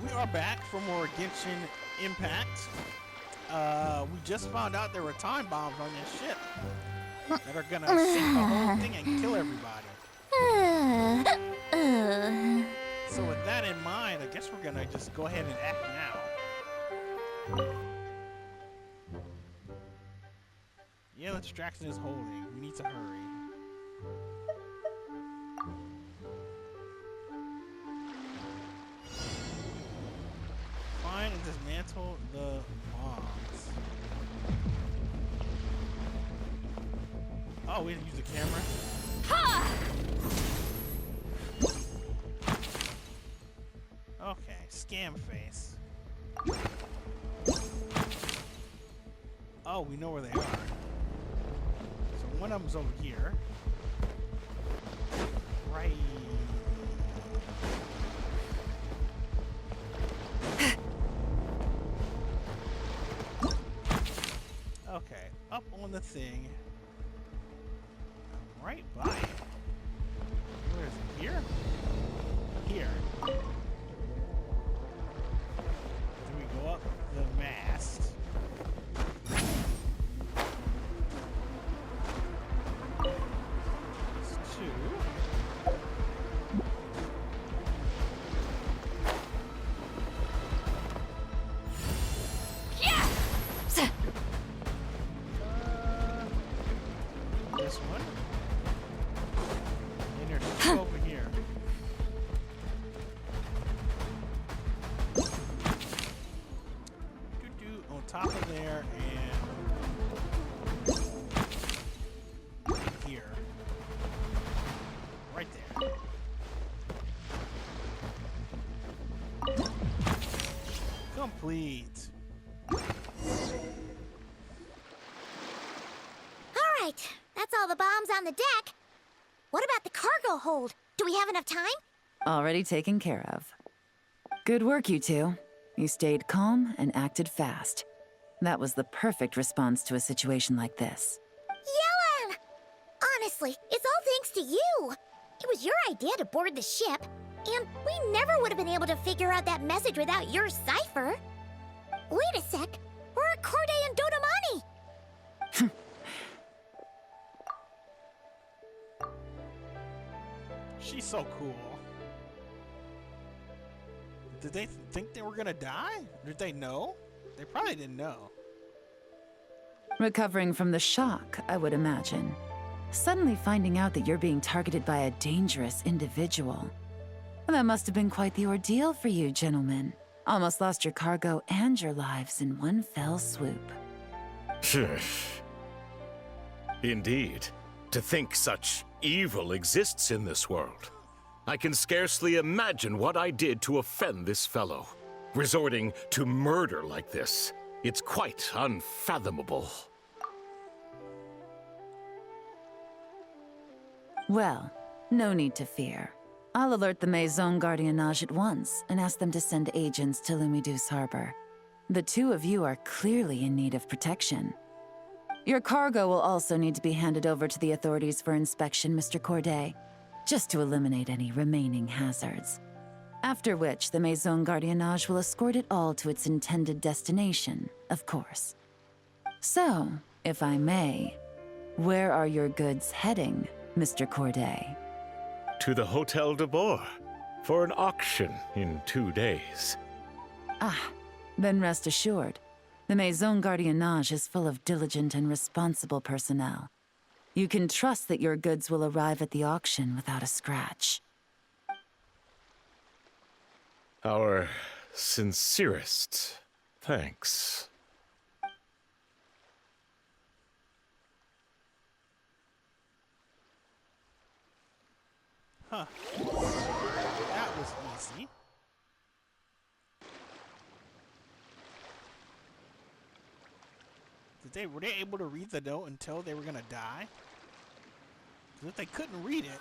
We are back for more Genshin Impact. We just found out there were time bombs on this ship that are gonna sink the whole thing and kill everybody. So with that in mind, I guess we're gonna just go ahead and act now. Yelan distraction is holding. We need to hurry. Find and dismantle the bombs. Oh, we didn't use the camera. Okay, scam face. Oh, we know where they are. So one of them's over here. Right. Okay, up on the thing. Right by it. Where is it? Here? Here. Then we go up the mast. There's two. This one. And there's two over here. On top of there and here. Right there. Complete. Alright, that's all the bombs on the deck. What about the cargo hold? Do we have enough time? Already taken care of. Good work, you two. You stayed calm and acted fast. That was the perfect response to a situation like this. Yelan! Honestly, it's all thanks to you. It was your idea to board the ship, and we never would have been able to figure out that message without your cipher. Wait a sec. Where are Corday and Dodamani? She's so cool. Did they think they were gonna die? Did they know? They probably didn't know. Recovering from the shock, I would imagine. Suddenly finding out that you're being targeted by a dangerous individual. That must have been quite the ordeal for you, gentlemen. Almost lost your cargo and your lives in one fell swoop. Indeed. To think such evil exists in this world. I can scarcely imagine what I did to offend this fellow. Resorting to murder like this. It's quite unfathomable. Well, no need to fear. I'll alert the Maison Gardiennage at once and ask them to send agents to Lumidus Harbor. The two of you are clearly in need of protection. Your cargo will also need to be handed over to the authorities for inspection, Mr. Corday, just to eliminate any remaining hazards. After which, the Maison Gardiennage will escort it all to its intended destination, of course. So, if I may, where are your goods heading, Mr. Corday? To the Hotel de Boer for an auction in 2 days. Ah, then rest assured. The Maison Gardiennage is full of diligent and responsible personnel. You can trust that your goods will arrive at the auction without a scratch. Our sincerest thanks. Huh. That was easy. Were they able to read the note until they were gonna die? 'Cause if they couldn't read it,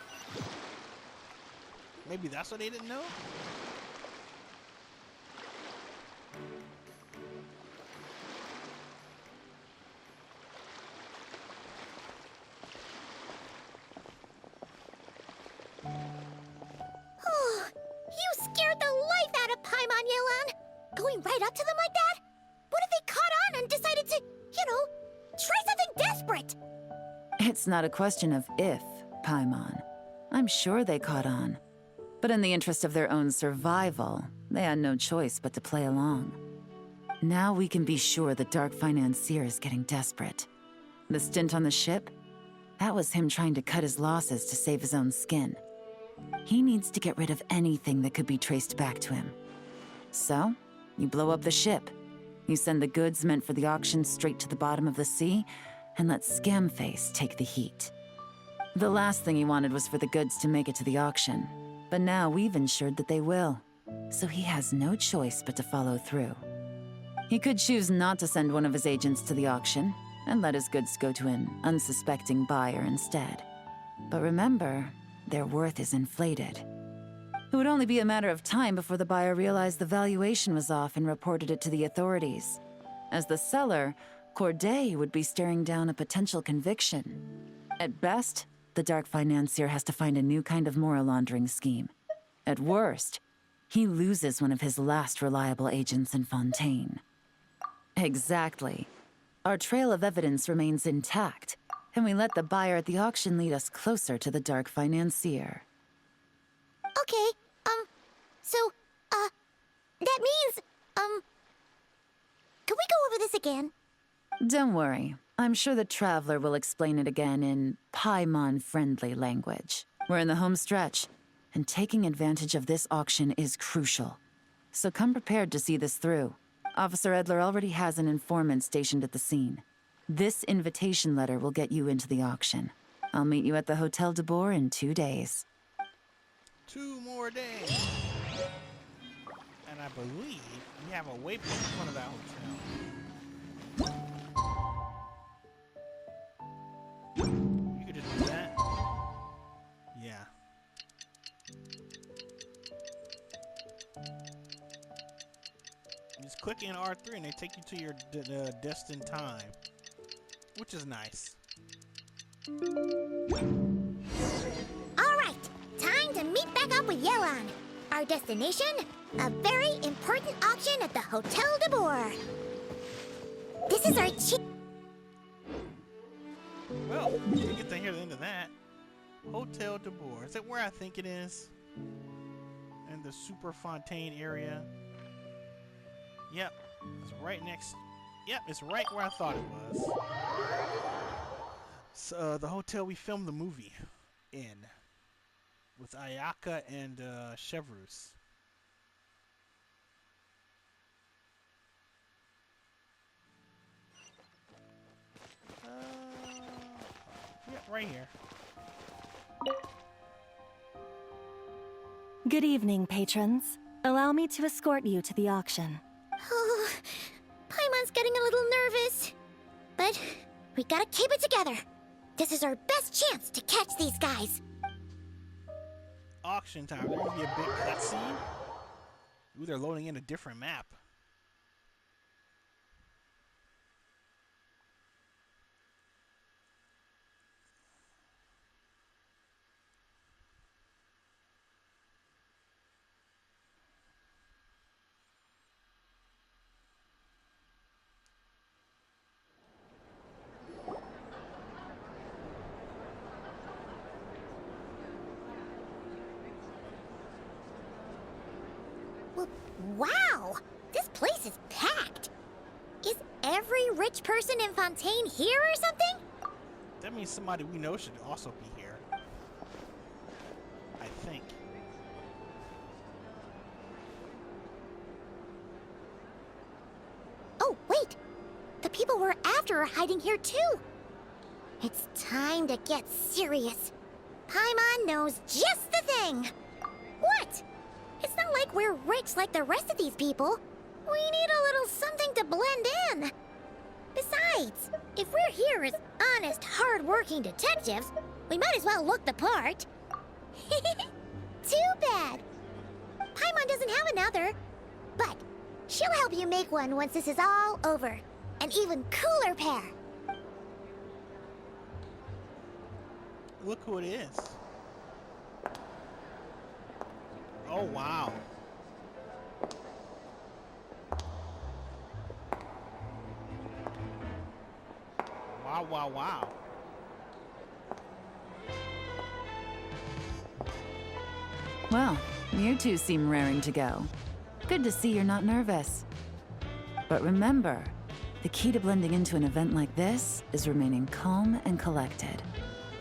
maybe that's what they didn't know? Oh, It's not a question of if, Paimon. I'm sure they caught on. But in the interest of their own survival, they had no choice but to play along. Now we can be sure the Dark Financier is getting desperate. The stint on the ship? That was him trying to cut his losses to save his own skin. He needs to get rid of anything that could be traced back to him. So, you blow up the ship. You send the goods meant for the auction straight to the bottom of the sea, and let Scamface take the heat. The last thing he wanted was for the goods to make it to the auction, but now we've ensured that they will, so he has no choice but to follow through. He could choose not to send one of his agents to the auction, and let his goods go to an unsuspecting buyer instead. But remember, their worth is inflated. It would only be a matter of time before the buyer realized the valuation was off and reported it to the authorities. As the seller, Corday would be staring down a potential conviction. At best, the Dark Financier has to find a new kind of moral laundering scheme. At worst, he loses one of his last reliable agents in Fontaine. Exactly. Our trail of evidence remains intact, and we let the buyer at the auction lead us closer to the Dark Financier. Okay, that means, can we go over this again? Don't worry. I'm sure the Traveler will explain it again in Paimon-friendly language. We're in the home stretch, and taking advantage of this auction is crucial. So come prepared to see this through. Officer Edler already has an informant stationed at the scene. This invitation letter will get you into the auction. I'll meet you at the Hotel de Boer in 2 days. 2 more days. And I believe we have a waypoint in front of that hotel. You could just do that. Yeah. You just click in R3 and they take you to your destined time, which is nice. Alright, time to meet back up with Yelan. Our destination? A very important auction at the Hotel de Boer. This is our Well, we get to hear the end of that. Hotel de Boer. Is it where I think it is? In the Super Fontaine area? Yep. It's right next. Yep, it's right where I thought it was. So, the hotel we filmed the movie in. With Ayaka and Chevrus. Yep, right here. Good evening, patrons. Allow me to escort you to the auction. Oh, Paimon's getting a little nervous. But we gotta keep it together. This is our best chance to catch these guys. Auction time. There's gonna be a big cutscene. Ooh, they're loading in a different map. Well, wow! This place is packed. Is every rich person in Fontaine here or something? That means somebody we know should also be here. I think. Oh, wait! The people we're after are hiding here too! It's time to get serious. Paimon knows just the thing! What? It's not like we're rich like the rest of these people. We need a little something to blend in. Besides, if we're here as honest, hard-working detectives, we might as well look the part. Too bad. Paimon doesn't have another, but she'll help you make one once this is all over. An even cooler pair. Look who it is. Oh, wow. Wow, wow, wow. Well, you two seem raring to go. Good to see you're not nervous. But remember, the key to blending into an event like this is remaining calm and collected.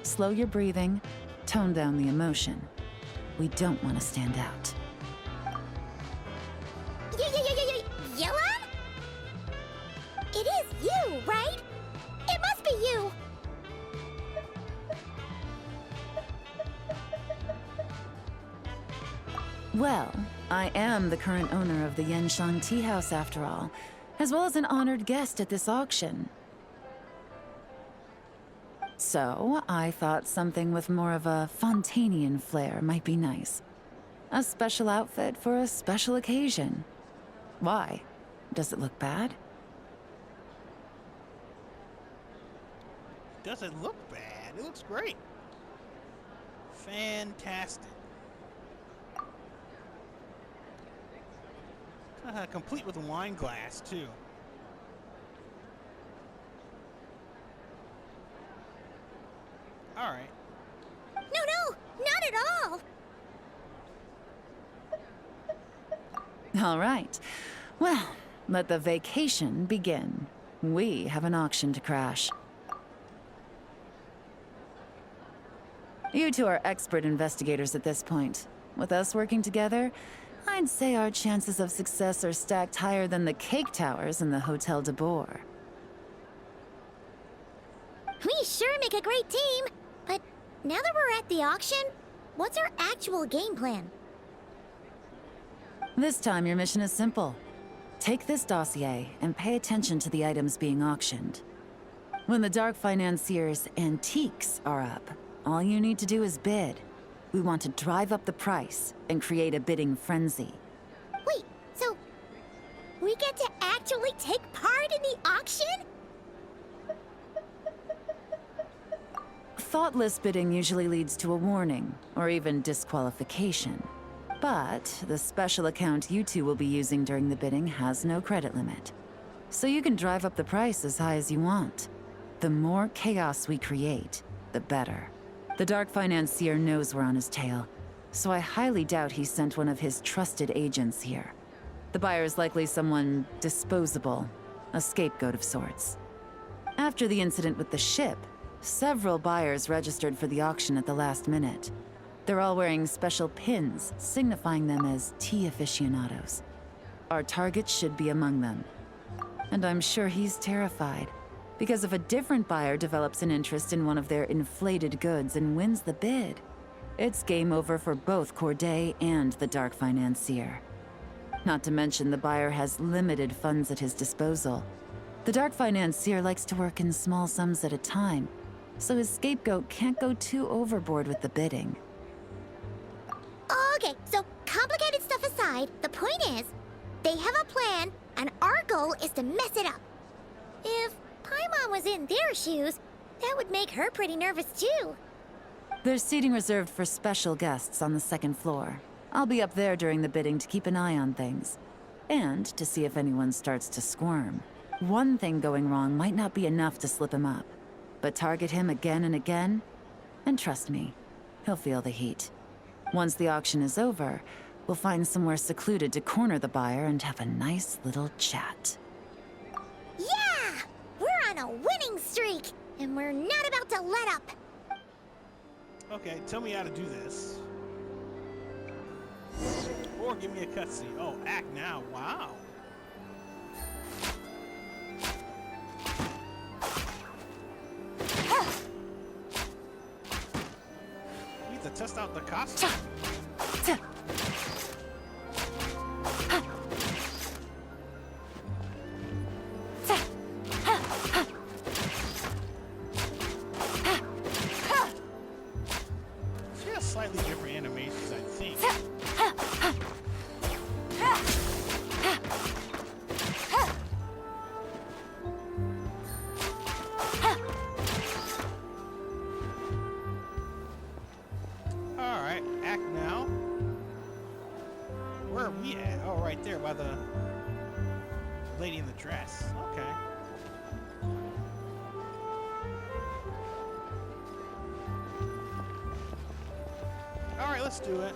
Slow your breathing, tone down the emotion. We don't want to stand out. Yelan? It is you, right? It must be you! Well, I am the current owner of the Genshin Tea House after all, as well as an honored guest at this auction. So, I thought something with more of a Fontainian flair might be nice. A special outfit for a special occasion. Why? Does it look bad? Doesn't look bad. It looks great. Fantastic. Complete with a wine glass, too. All right. No, not at all! All right. Well, let the vacation begin. We have an auction to crash. You two are expert investigators at this point. With us working together, I'd say our chances of success are stacked higher than the cake towers in the Hotel de Boer. We sure make a great team! But now that we're at the auction, what's our actual game plan? This time, your mission is simple. Take this dossier and pay attention to the items being auctioned. When the Dark Financier's antiques are up, all you need to do is bid. We want to drive up the price and create a bidding frenzy. Wait, so we get to actually take part in the auction? Thoughtless bidding usually leads to a warning, or even disqualification. But the special account you two will be using during the bidding has no credit limit. So you can drive up the price as high as you want. The more chaos we create, the better. The Dark Financier knows we're on his tail, so I highly doubt he sent one of his trusted agents here. The buyer's likely someone disposable, a scapegoat of sorts. After the incident with the ship, several buyers registered for the auction at the last minute. They're all wearing special pins, signifying them as tea aficionados. Our target should be among them. And I'm sure he's terrified, because if a different buyer develops an interest in one of their inflated goods and wins the bid, it's game over for both Corday and the Dark Financier. Not to mention the buyer has limited funds at his disposal. The Dark Financier likes to work in small sums at a time, so his scapegoat can't go too overboard with the bidding. Okay, so complicated stuff aside, the point is, they have a plan, and our goal is to mess it up. If Paimon was in their shoes, that would make her pretty nervous too. There's seating reserved for special guests on the second floor. I'll be up there during the bidding to keep an eye on things. And to see if anyone starts to squirm. One thing going wrong might not be enough to slip him up. But target him again and again, and trust me, he'll feel the heat. Once the auction is over, we'll find somewhere secluded to corner the buyer and have a nice little chat. Yeah! We're on a winning streak, and we're not about to let up. Okay, tell me how to do this. Or give me a cutscene. Oh, act now. Wow. We need to test out the costume. She has slightly different animations, I think. Alright, act now. Where are we at? Oh, right there by the lady in the dress. Okay. Alright, let's do it.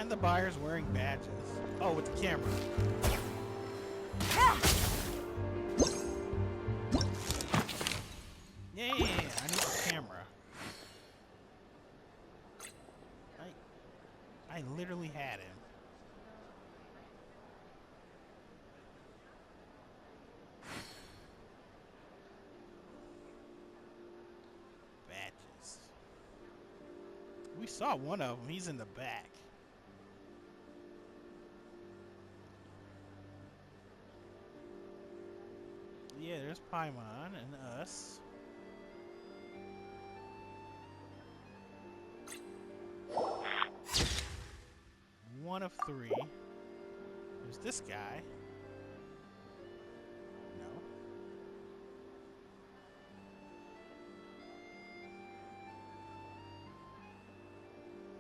Find the buyers wearing badges. Oh, with the camera. Yeah, I need the camera. I literally had him. Badges. We saw one of them. He's in the back. Yeah, there's Paimon and us. One of three. There's this guy. No.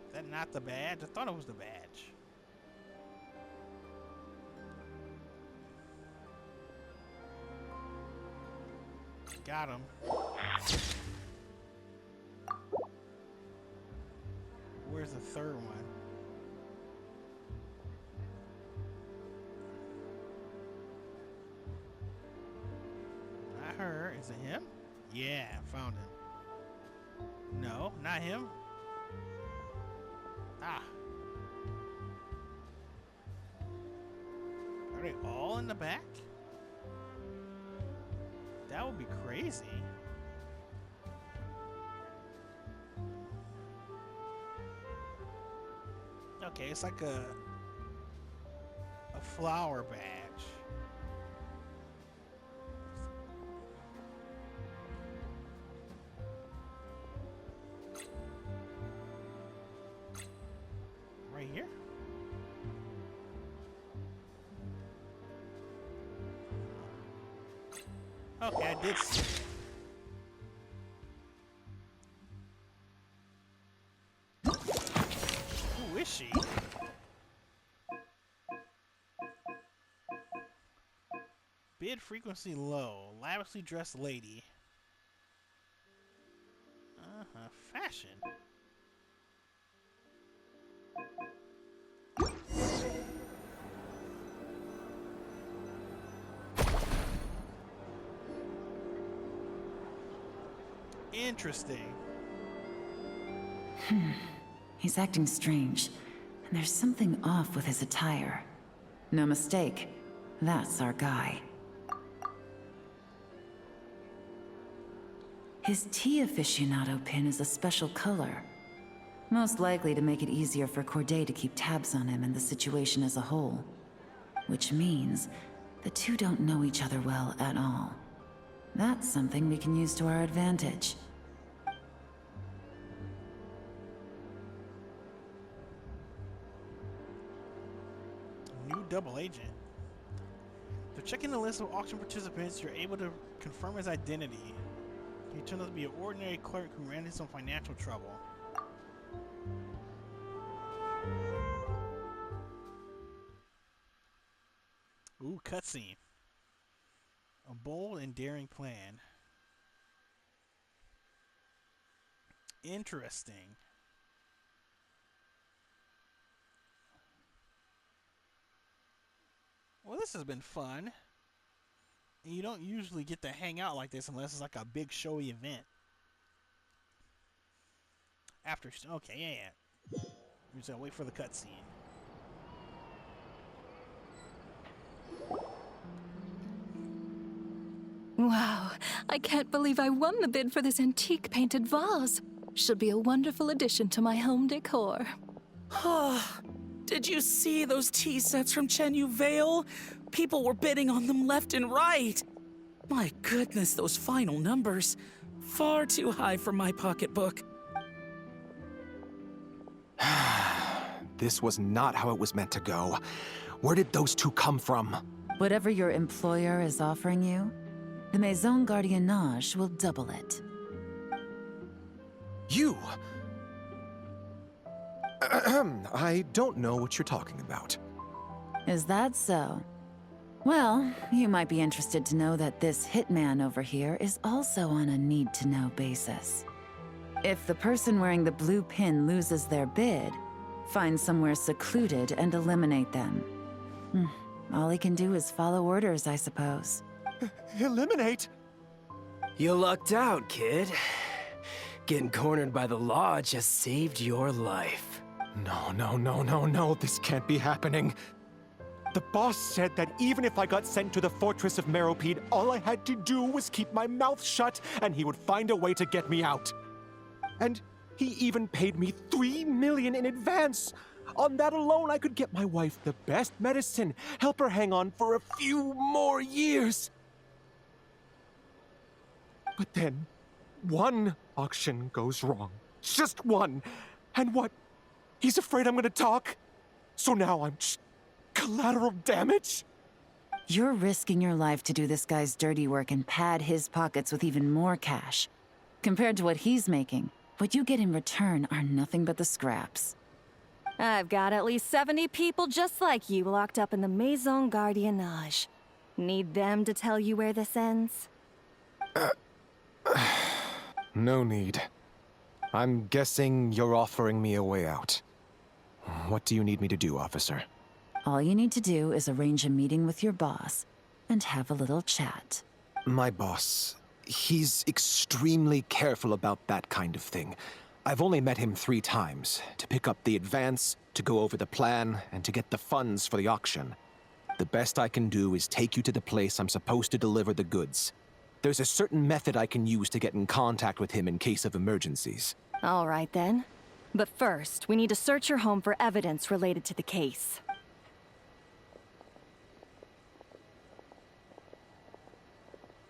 Is that not the badge? I thought it was the badge. Got him. Where's the third one? Not her. Is it him? Yeah, found him. No, not him. Ah. Are they all in the back? That would be crazy. Okay, it's like a flower badge. Right here? Okay, I did see it. Who is she? Bid frequency low. Lavishly dressed lady. Fashion. Interesting. He's acting strange, and there's something off with his attire. No mistake, that's our guy. His tea aficionado pin is a special color. Most likely to make it easier for Corday to keep tabs on him and the situation as a whole. Which means the two don't know each other well at all. That's something we can use to our advantage. New double agent. So checking the list of auction participants, you're able to confirm his identity. He turned out to be an ordinary clerk who ran into some financial trouble. Ooh, cutscene. A bold and daring plan. Interesting. Well, this has been fun. And you don't usually get to hang out like this unless it's like a big showy event. Okay, yeah. We just gotta wait for the cutscene. Wow, I can't believe I won the bid for this antique painted vase. Should be a wonderful addition to my home decor. Did you see those tea sets from Chenyu Vale? People were bidding on them left and right. My goodness, those final numbers. Far too high for my pocketbook. This was not how it was meant to go. Where did those two come from? Whatever your employer is offering you, the Maison Gardiennage will double it. You! I don't know what you're talking about. Is that so? Well, you might be interested to know that this hitman over here is also on a need-to-know basis. If the person wearing the blue pin loses their bid, Find somewhere secluded and eliminate them. All he can do is follow orders, I suppose. Eliminate? You lucked out, kid. Getting cornered by the law just saved your life. No. This can't be happening. The boss said that even if I got sent to the fortress of Meropide, all I had to do was keep my mouth shut, and he would find a way to get me out. And he even paid me $3 million in advance. On that alone, I could get my wife the best medicine, help her hang on for a few more years. But then, one auction goes wrong. Just one. And what? He's afraid I'm gonna talk? So now I'm just collateral damage? You're risking your life to do this guy's dirty work and pad his pockets with even more cash. Compared to what he's making, what you get in return are nothing but the scraps. I've got at least 70 people just like you locked up in the Maison Gardiennage. Need them to tell you where this ends? No need. I'm guessing you're offering me a way out. What do you need me to do, officer? All you need to do is arrange a meeting with your boss and have a little chat. My boss, he's extremely careful about that kind of thing. I've only met him 3 times, to pick up the advance, to go over the plan, and to get the funds for the auction. The best I can do is take you to the place I'm supposed to deliver the goods. There's a certain method I can use to get in contact with him in case of emergencies. All right then. But first, we need to search your home for evidence related to the case.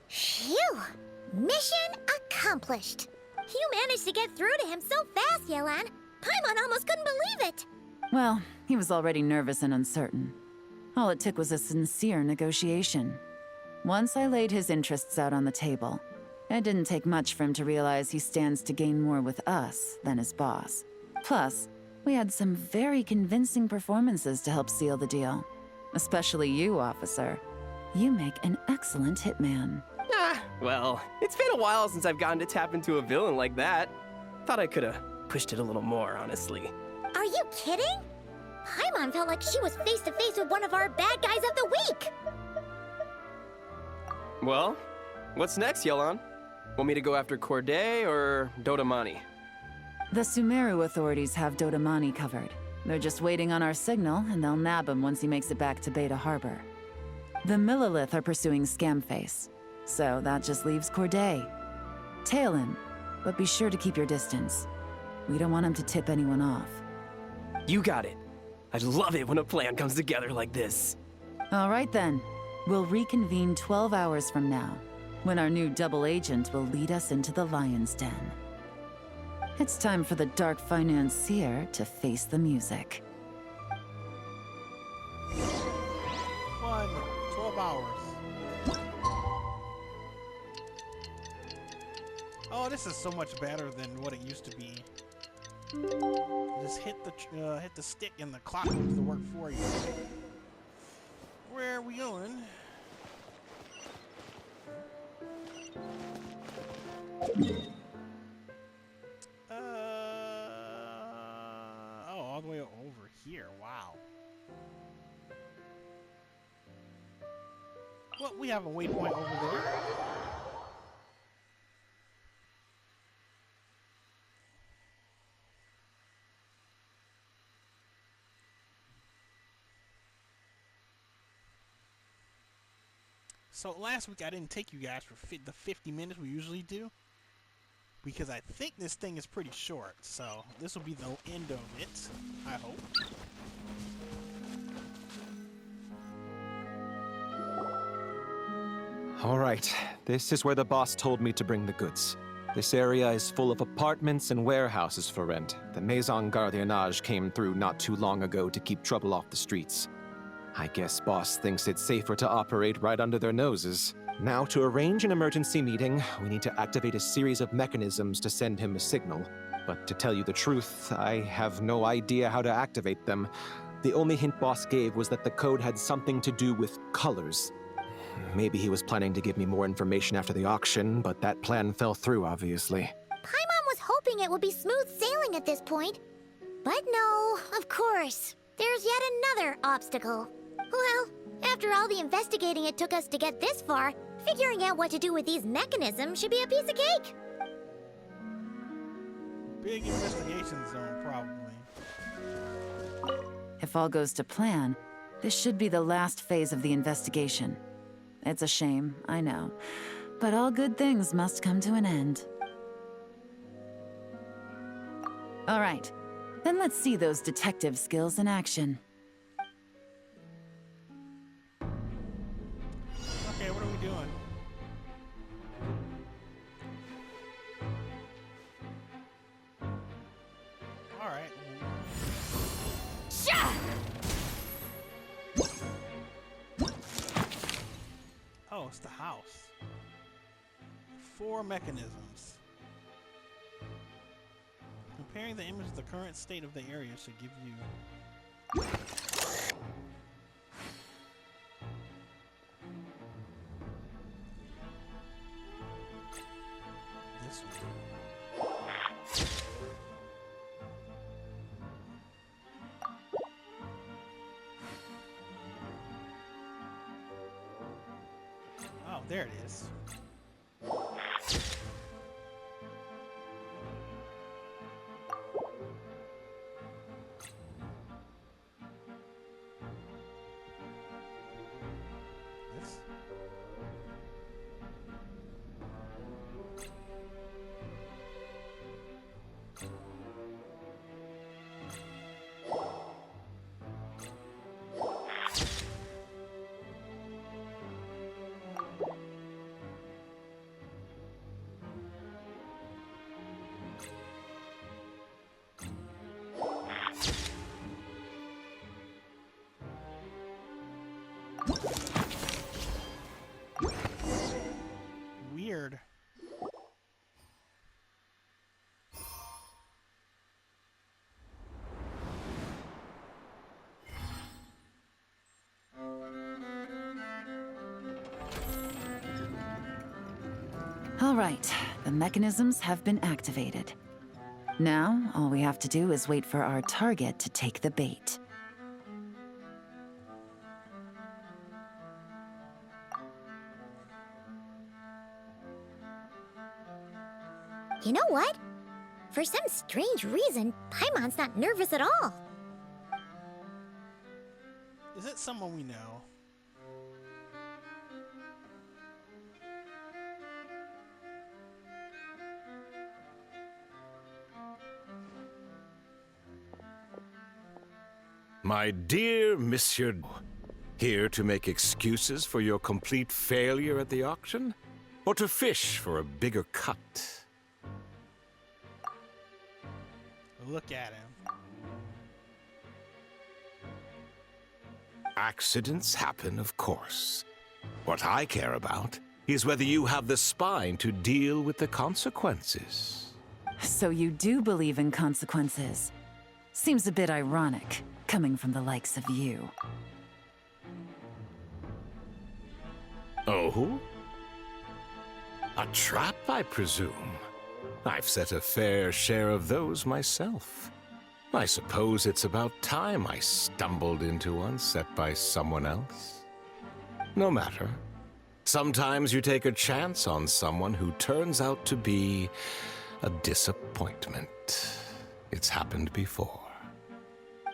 Phew! Mission accomplished. You managed to get through to him so fast, Yelan. Paimon almost couldn't believe it. Well, he was already nervous and uncertain. All it took was a sincere negotiation. Once I laid his interests out on the table, it didn't take much for him to realize he stands to gain more with us than his boss. Plus, we had some very convincing performances to help seal the deal. Especially you, officer. You make an excellent hitman. Well, it's been a while since I've gotten to tap into a villain like that. Thought I could have pushed it a little more, honestly. Are you kidding? Paimon felt like she was face to face with one of our bad guys of the week. Well, what's next, Yelan? Want me to go after Corday or Dodamani? The Sumeru authorities have Dodamani covered. They're just waiting on our signal, and they'll nab him once he makes it back to Beta Harbor. The Millilith are pursuing Scamface, so that just leaves Corday. Tail him, but be sure to keep your distance. We don't want him to tip anyone off. You got it. I love it when a plan comes together like this. All right then. We'll reconvene 12 hours from now, when our new double agent will lead us into the Lion's Den. It's time for the dark financier to face the music. Fun. 12 hours. Oh, this is so much better than what it used to be. Just hit the stick and the clock does the work for you. Where are we going? Oh, all the way over here. Wow. Well, we have a waypoint over there. So last week I didn't take you guys for the 50 minutes we usually do, because I think this thing is pretty short, so this will be the end of it, I hope. All right, this is where the boss told me to bring the goods. This area is full of apartments and warehouses for rent. The Maison Gardiennage came through not too long ago to keep trouble off the streets. I guess boss thinks it's safer to operate right under their noses. Now, to arrange an emergency meeting, we need to activate a series of mechanisms to send him a signal. But to tell you the truth, I have no idea how to activate them. The only hint boss gave was that the code had something to do with colors. Maybe he was planning to give me more information after the auction, but that plan fell through, obviously. Paimon was hoping it would be smooth sailing at this point. But no, of course. There's yet another obstacle. Well, after all the investigating it took us to get this far, figuring out what to do with these mechanisms should be a piece of cake. Big investigation zone, probably. If all goes to plan, this should be the last phase of the investigation. It's a shame, I know, but all good things must come to an end. All right, then let's see those detective skills in action. Okay, what are we doing? All right. Oh, it's the house. 4 mechanisms. Comparing the image to the current state of the area should give you... this one. Oh, there it is. This. Weird. All right, the mechanisms have been activated. Now, all we have to do is wait for our target to take the bait. You know what? For some strange reason, Paimon's not nervous at all. Is it someone we know? My dear Monsieur, here to make excuses for your complete failure at the auction? Or to fish for a bigger cut? Look at him. Accidents happen, of course. What I care about is whether you have the spine to deal with the consequences. So you do believe in consequences. Seems a bit ironic, coming from the likes of you. Oh? A trap, I presume. I've set a fair share of those myself. I suppose it's about time I stumbled into one set by someone else. No matter. Sometimes you take a chance on someone who turns out to be a disappointment. It's happened before.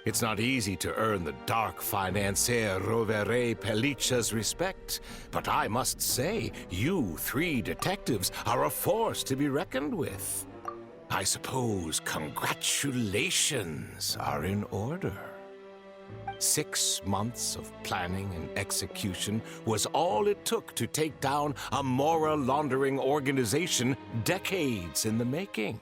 It's not easy to earn the dark financier Rovere Pelliccia's respect, but I must say, you 3 detectives are a force to be reckoned with. I suppose congratulations are in order. 6 months of planning and execution was all it took to take down a mora laundering organization decades in the making.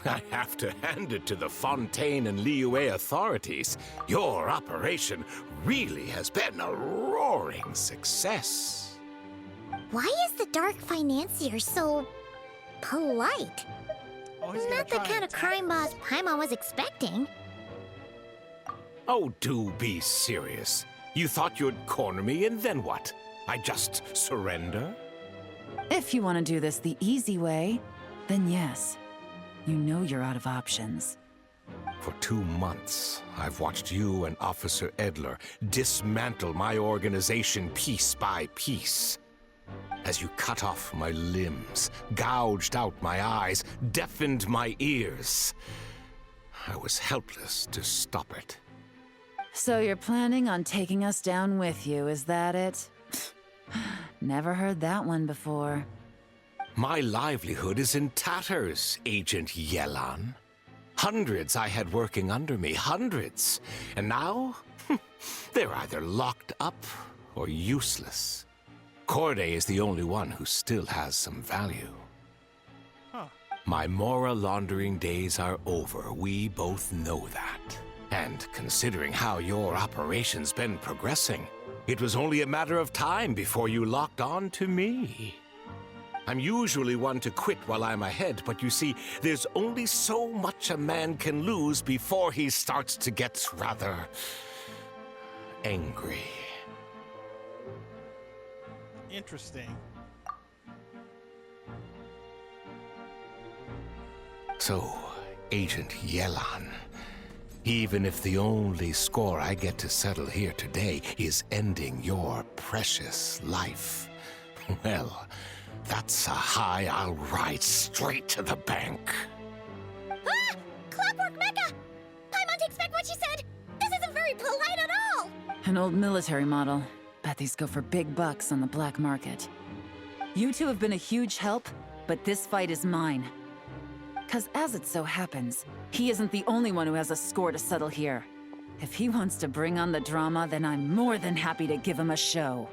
I have to hand it to the Fontaine and Liyue authorities. Your operation really has been a roaring success. Why is the Dark Financier so polite? Oh, he's gonna Not the try kind and of attack crime us. boss Paimon was expecting. Oh, do be serious. You thought you'd corner me, and then what? I just surrender? If you want to do this the easy way, then yes. You know you're out of options. For 2 months, I've watched you and Officer Edler dismantle my organization piece by piece. As you cut off my limbs, gouged out my eyes, deafened my ears, I was helpless to stop it. So you're planning on taking us down with you, is that it? Never heard that one before. My livelihood is in tatters, Agent Yelan. Hundreds I had working under me, hundreds. And now, they're either locked up or useless. Corday is the only one who still has some value. Huh. My Mora laundering days are over. We both know that. And considering how your operation's been progressing, it was only a matter of time before you locked on to me. I'm usually one to quit while I'm ahead, but you see, there's only so much a man can lose before he starts to get rather angry. Interesting. So, Agent Yelan, even if the only score I get to settle here today is ending your precious life, well, that's a high I'll ride straight to the bank. Ah! Clockwork Mecha! Paimon takes back what she said! This isn't very polite at all! An old military model. Bet these go for big bucks on the black market. You two have been a huge help, but this fight is mine. 'Cause as it so happens, he isn't the only one who has a score to settle here. If he wants to bring on the drama, then I'm more than happy to give him a show.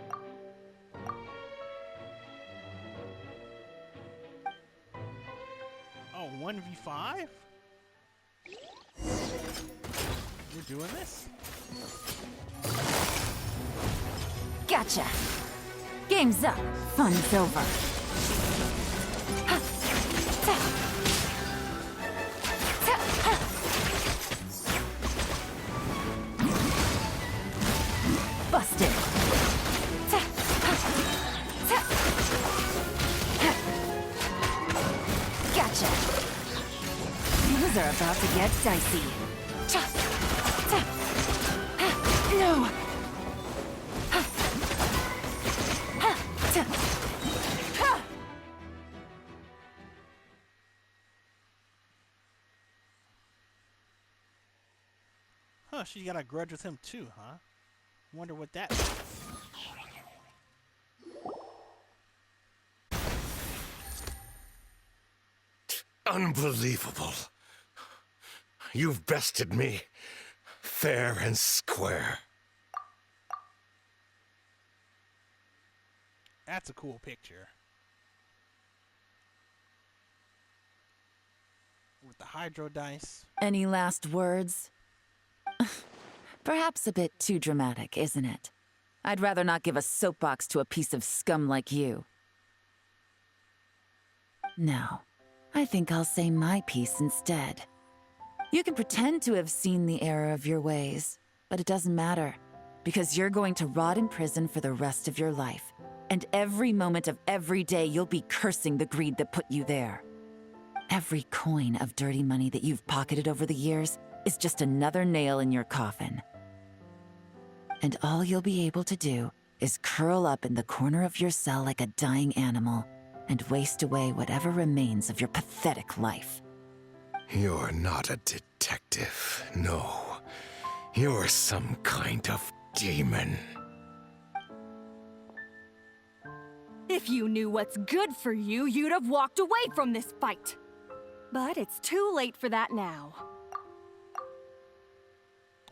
Oh, 1v5? You're doing this? Gotcha! Game's up. Fun's over. Busted! Gotcha! Things are about to get dicey. No! Huh, she got a grudge with him too, huh? Wonder what that... Unbelievable. You've bested me, fair and square. That's a cool picture. With the hydro dice. Any last words? Perhaps a bit too dramatic, isn't it? I'd rather not give a soapbox to a piece of scum like you. No, I think I'll say my piece instead. You can pretend to have seen the error of your ways, but it doesn't matter, because you're going to rot in prison for the rest of your life. And every moment of every day you'll be cursing the greed that put you there. Every coin of dirty money that you've pocketed over the years is just another nail in your coffin. And all you'll be able to do is curl up in the corner of your cell like a dying animal and waste away whatever remains of your pathetic life. You're not a detective, no. You're some kind of demon. If you knew what's good for you, you'd have walked away from this fight. But it's too late for that now.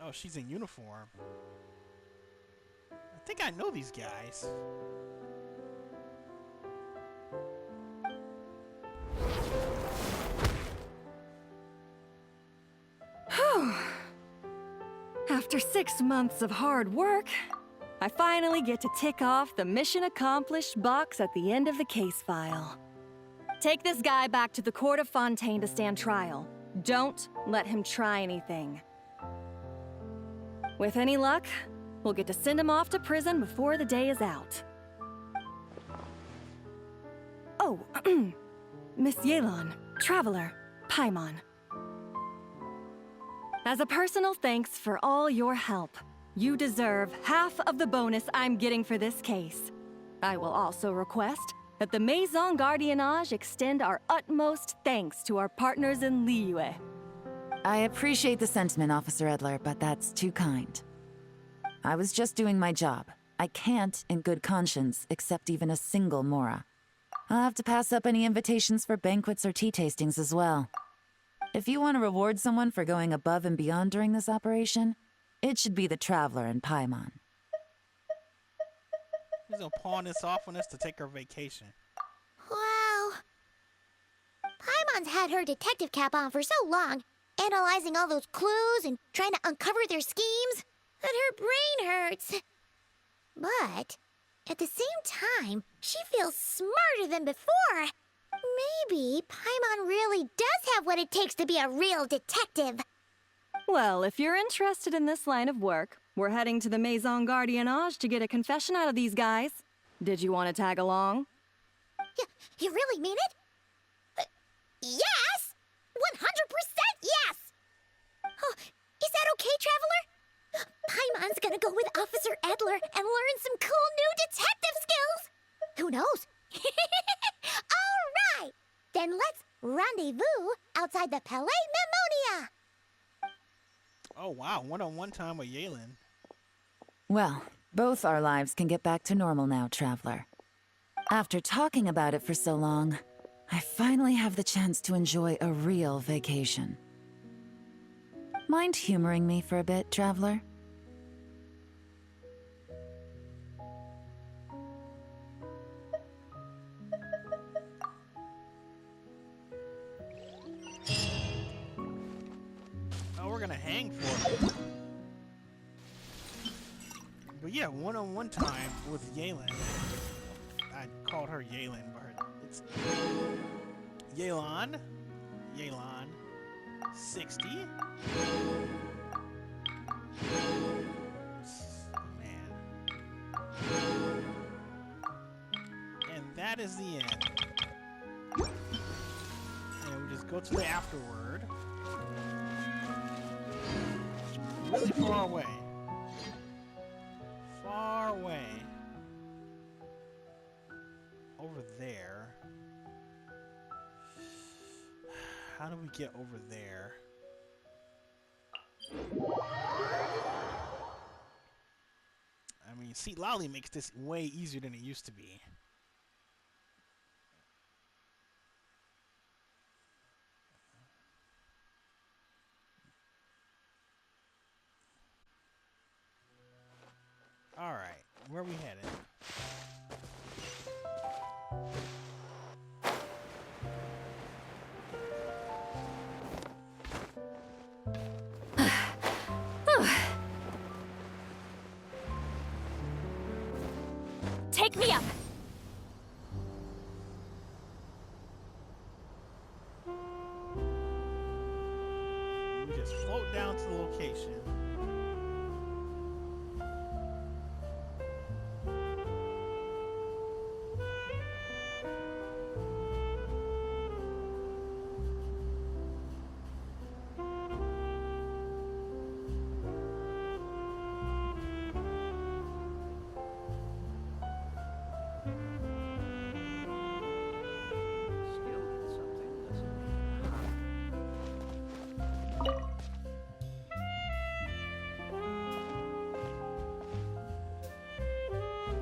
Oh, she's in uniform. I think I know these guys. After 6 months of hard work, I finally get to tick off the mission accomplished box at the end of the case file. Take this guy back to the court of Fontaine to stand trial. Don't let him try anything. With any luck, we'll get to send him off to prison before the day is out. Oh, Miss Yelan, Traveler, Paimon. As a personal thanks for all your help, you deserve half of the bonus I'm getting for this case. I will also request that the Maison Gardiennage extend our utmost thanks to our partners in Liyue. I appreciate the sentiment, Officer Edler, but that's too kind. I was just doing my job. I can't, in good conscience, accept even a single Mora. I'll have to pass up any invitations for banquets or tea tastings as well. If you want to reward someone for going above and beyond during this operation, it should be the Traveler and Paimon. He's gonna pawn this off on us to take our vacation. Wow. Paimon's had her detective cap on for so long, analyzing all those clues and trying to uncover their schemes, that her brain hurts. But at the same time, she feels smarter than before. Maybe Paimon really does have what it takes to be a real detective. Well, if you're interested in this line of work, we're heading to the Maison Gardiennage to get a confession out of these guys. Did you want to tag along? You really mean it? Yes! 100% yes! Oh, is that okay, Traveler? Paimon's gonna go with Officer Edler and learn some cool new detective skills! Who knows? All right! Then let's rendezvous outside the Palais Mnemonia! Oh wow, one-on-one time with Yelan. Well, both our lives can get back to normal now, Traveler. After talking about it for so long, I finally have the chance to enjoy a real vacation. Mind humoring me for a bit, Traveler? Oh, we're gonna hang for it. But yeah, one-on-one time with Yelan. I called her Yelan, but it's Yelan. Yelan. 60. Man. And that is the end. And we just go to the Afterward. Really far away. Far away. Over there. How do we get over there? I mean, see, Lolly makes this way easier than it used to be. All right, where are we headed? Take me up! We just float down to the location.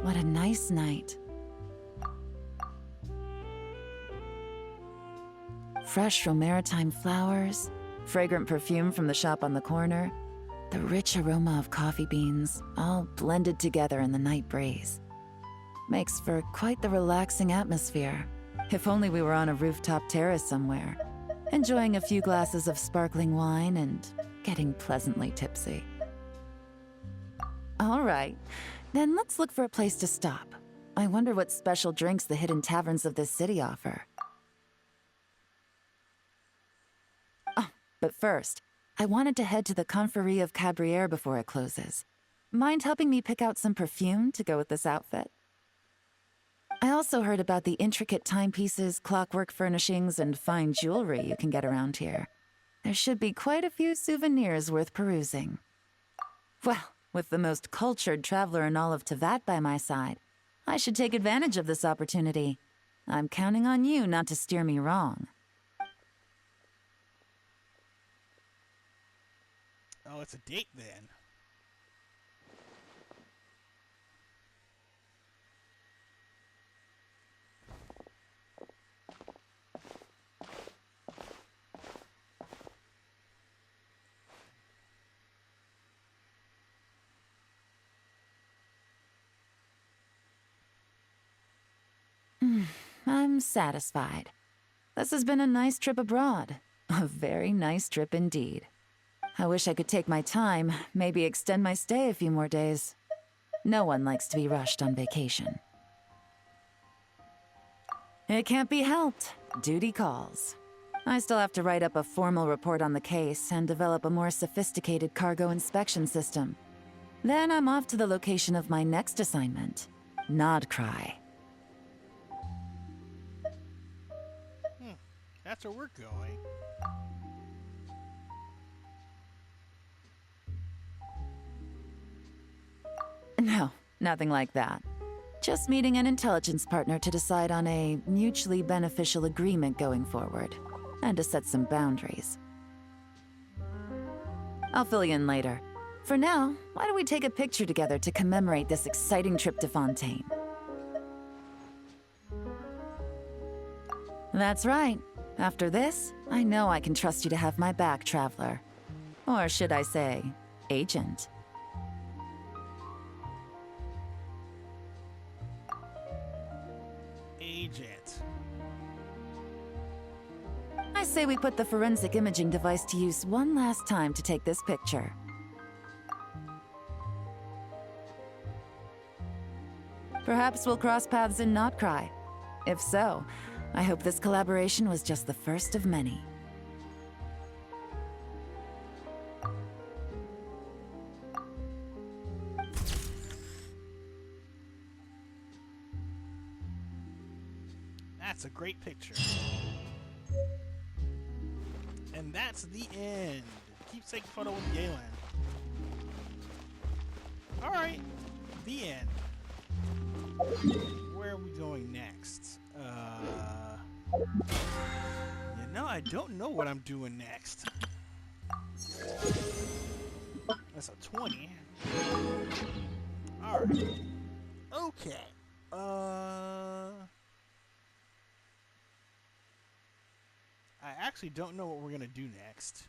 What a nice night. Fresh from maritime flowers, fragrant perfume from the shop on the corner, the rich aroma of coffee beans, all blended together in the night breeze. Makes for quite the relaxing atmosphere. If only we were on a rooftop terrace somewhere, enjoying a few glasses of sparkling wine and getting pleasantly tipsy. All right. Then let's look for a place to stop. I wonder what special drinks the hidden taverns of this city offer. Oh, but first, I wanted to head to the Confrérie of Cabrières before it closes. Mind helping me pick out some perfume to go with this outfit? I also heard about the intricate timepieces, clockwork furnishings, and fine jewelry you can get around here. There should be quite a few souvenirs worth perusing. Well, with the most cultured traveler in all of Tevat by my side, I should take advantage of this opportunity. I'm counting on you not to steer me wrong. Oh, it's a date then. I'm satisfied. This has been a nice trip abroad. A very nice trip indeed. I wish I could take my time, maybe extend my stay a few more days. No one likes to be rushed on vacation. It can't be helped. Duty calls. I still have to write up a formal report on the case and develop a more sophisticated cargo inspection system. Then I'm off to the location of my next assignment, Nodcry. That's where we're going. No, nothing like that. Just meeting an intelligence partner to decide on a mutually beneficial agreement going forward, and to set some boundaries. I'll fill you in later. For now, why don't we take a picture together to commemorate this exciting trip to Fontaine? That's right. After this, I know I can trust you to have my back, Traveler. Or should I say, Agent. Agent. I say we put the forensic imaging device to use one last time to take this picture. Perhaps we'll cross paths in Nodcry. If so, I hope this collaboration was just the first of many. That's a great picture. And that's the end. Keepsake photo with Yelan. Alright, the end. Where are we going next? You know, I don't know what I'm doing next. That's a 20. Alright. Okay. I actually don't know what we're gonna do next.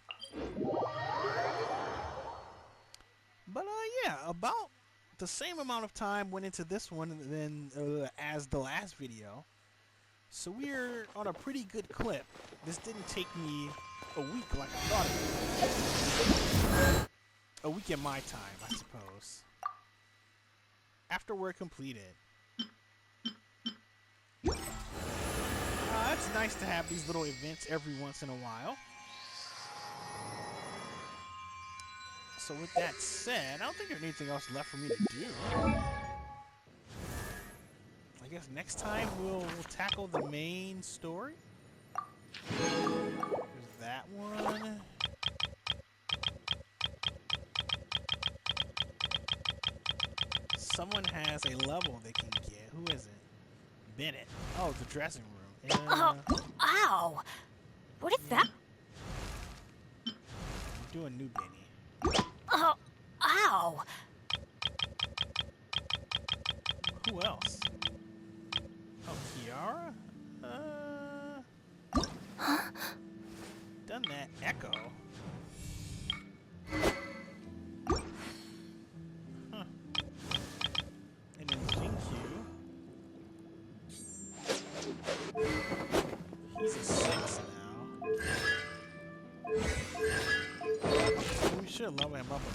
But yeah, about the same amount of time went into this one than as the last video. So we're on a pretty good clip. This didn't take me a week like I thought it would. A week in my time, I suppose. Afterward completed. It's nice to have these little events every once in a while. So with that said, I don't think there's anything else left for me to do. I guess next time we'll tackle the main story. There's that one. Someone has a level they can get. Who is it? Bennett. Oh, the dressing room. Ow! What is that? I'm doing new Benny. Ow! Who else? Oh, Kiara? Done that Echo. Huh. And then Jinkyu. He's a 6 now. We should level him up a bit.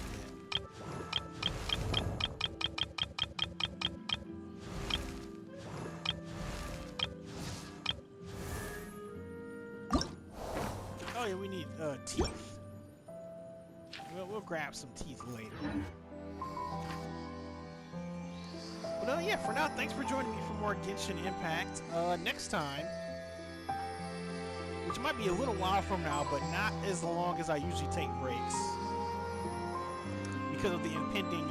Oh yeah, we need teeth. We'll grab some teeth later. But yeah, for now, thanks for joining me for more Genshin Impact. Next time, which might be a little while from now, but not as long as I usually take breaks because of the impending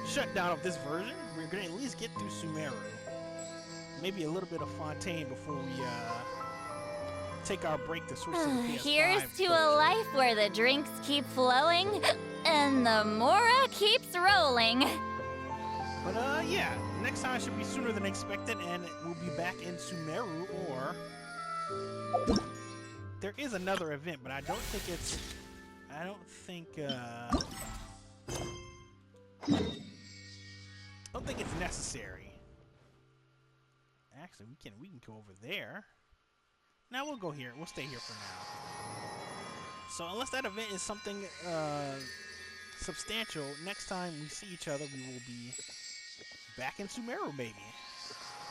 shutdown of this version. We're gonna at least get through Sumeru, maybe a little bit of Fontaine before we take our break to switch to the PS5 Here's to a version. life where the drinks keep flowing and the Mora keeps rolling. But yeah, next time should be sooner than expected, and we'll be back in Sumeru, or there is another event, but I don't think it's. I don't think it's necessary. Actually, we can go over there. Now we'll go here. We'll stay here for now. So unless that event is something substantial, next time we see each other, we will be back in Sumeru, maybe.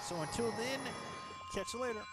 So until then, catch you later.